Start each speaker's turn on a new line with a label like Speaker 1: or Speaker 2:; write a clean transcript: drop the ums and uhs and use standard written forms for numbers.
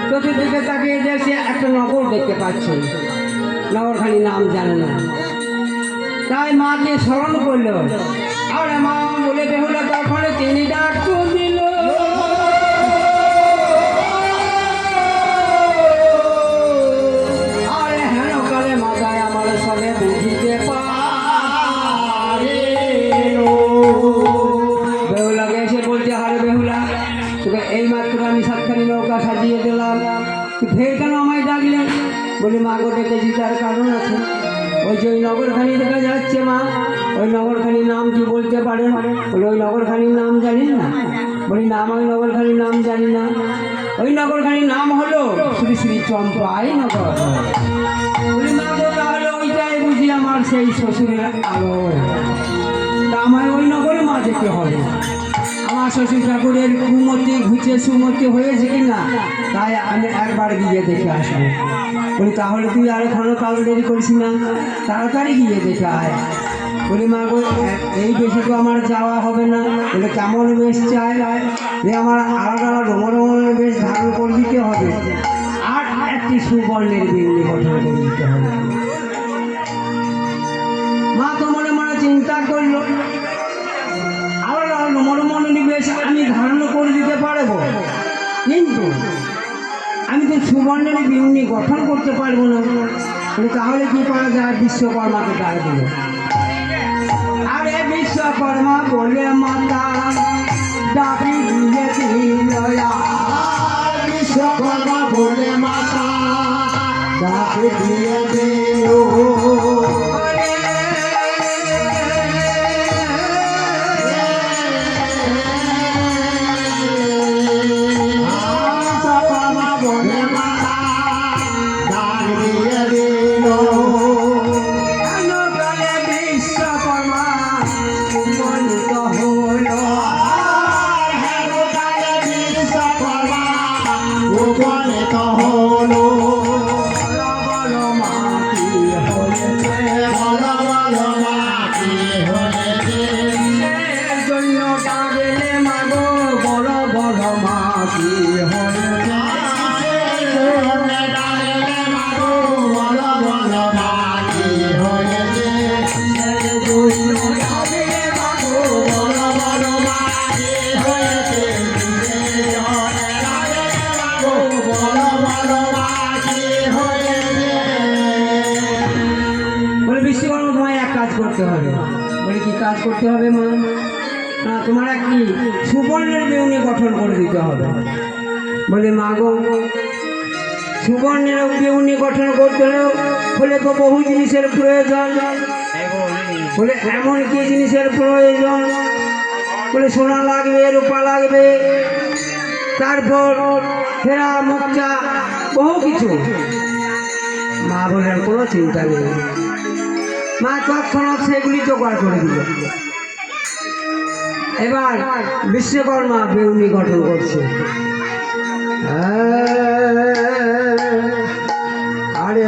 Speaker 1: চতুর্দিকে তাকিয়ে দেখছে একটা নগর দেখতে পাচ্ছে, নগরখানি নাম জানে না। তাই মাকে স্মরণ করলো, আর মা বলে বেহুলা তখন তিনি ডাক দিল, আরে হেন কালে মাথায় আমার সবে বুঝিতে পারে। বেহুলাকে এসে বলছে, আরে বেহুলা তোকে এই মাত্র আমি সাতখানি নৌকা সাজিয়ে দিলাম, ফের কেন আমায় ডাকলেন? বলি মা গো ডেকেছি তার কারণ আছে। ওই যে ওই নগরখানি দেখা যাচ্ছে মা, ওই নগরখানির নাম কি বলতে পারেন? বলে ওই নগরখানির নাম জানেন না? বলি না, আমি নগরখানির নাম জানি না। ওই নগরখানির নাম হলো শ্রী শ্রী চম্পাই নগর। বলি মা গো তাহলে ওইটাই সেই শ্বশুরের আলো। তা আমায় ওই নগরে মা যেতে হবে। আমার শ্বশুর ঠাকুরের কুমতি ঘুচে সুমতি হয়েছে কি না, তাই আমি একবার গিয়ে দেখে আসবো। বলি তাহলে তুই আর এখনো কাল দেরি করিস না, তাড়াতাড়ি গিয়ে দেখে আয়। বলি মা গো, এই বেশি তো আমার যাওয়া হবে না। বলে কেমন বেশ চাই? যে আমার আলাদা আলাদা রমরমণের বেশ ধারণ করে দিতে হবে, আর একটি সুবর্ণের বিউনি গঠন করে দিতে হবে। মা তো মনে মনে চিন্তা করলো, আলাদা আলাদা রমরমণের বেশ আমি ধারণ করে দিতে পারবো, কিন্তু আমি তো সুবর্ণের বিউনি গঠন করতে পারবো না। বলে তাহলে কি করা যায়? বিশ্বকর্মাকে ডাক দিল। আরে বিশ্বকর্মা বলে মাতা ডাকি দিয়ে দিল,
Speaker 2: বিশ্বকর্মা বলে মাতা ডাকে দিয়ে দিল। বিশ্বকর্মা বলে মাতা ডাক দিয়ে দিল।
Speaker 1: বিশ্বকর্মা উপনীত হলো,
Speaker 2: বিশ্বকর্মা উপনীত হলো।
Speaker 1: বলো মা কি হয়েছে?
Speaker 2: বলো বলো মা কি হয়েছে?
Speaker 1: এর জন্য ডাকলে মাগো, বলো বলো মা কি হয়েছে?
Speaker 2: বলো বলো মা কি হয়েছে?
Speaker 1: এর জন্য ডাকলে মাগো,
Speaker 2: বলো বলো মা কি হয়েছে? বলো বলো মা কি হয়েছে?
Speaker 1: বলে বিশ্বকর্মা তোমায় এক কাজ করতে হবে। বলে কি কাজ করতে হবে মা? না, তোমার একটি সুবর্ণের বিউনি গঠন করে দিতে হবে। বলে মা গো, সুবর্ণের বিউনি গঠন করতে হলে তো বহু জিনিসের প্রয়োজন। বলে এমন কি জিনিসের প্রয়োজন? বলে সোনা লাগবে, রূপা লাগবে, তারপর ফেরা মুক্তা, বহু কিছু। মা বলেন কোনো চিন্তা নেই। মা তৎক্ষণাৎ সেগুলি জোগাড় করে দিল। এবার বিশ্বকর্মা বেউনি গঠন করছে। আরে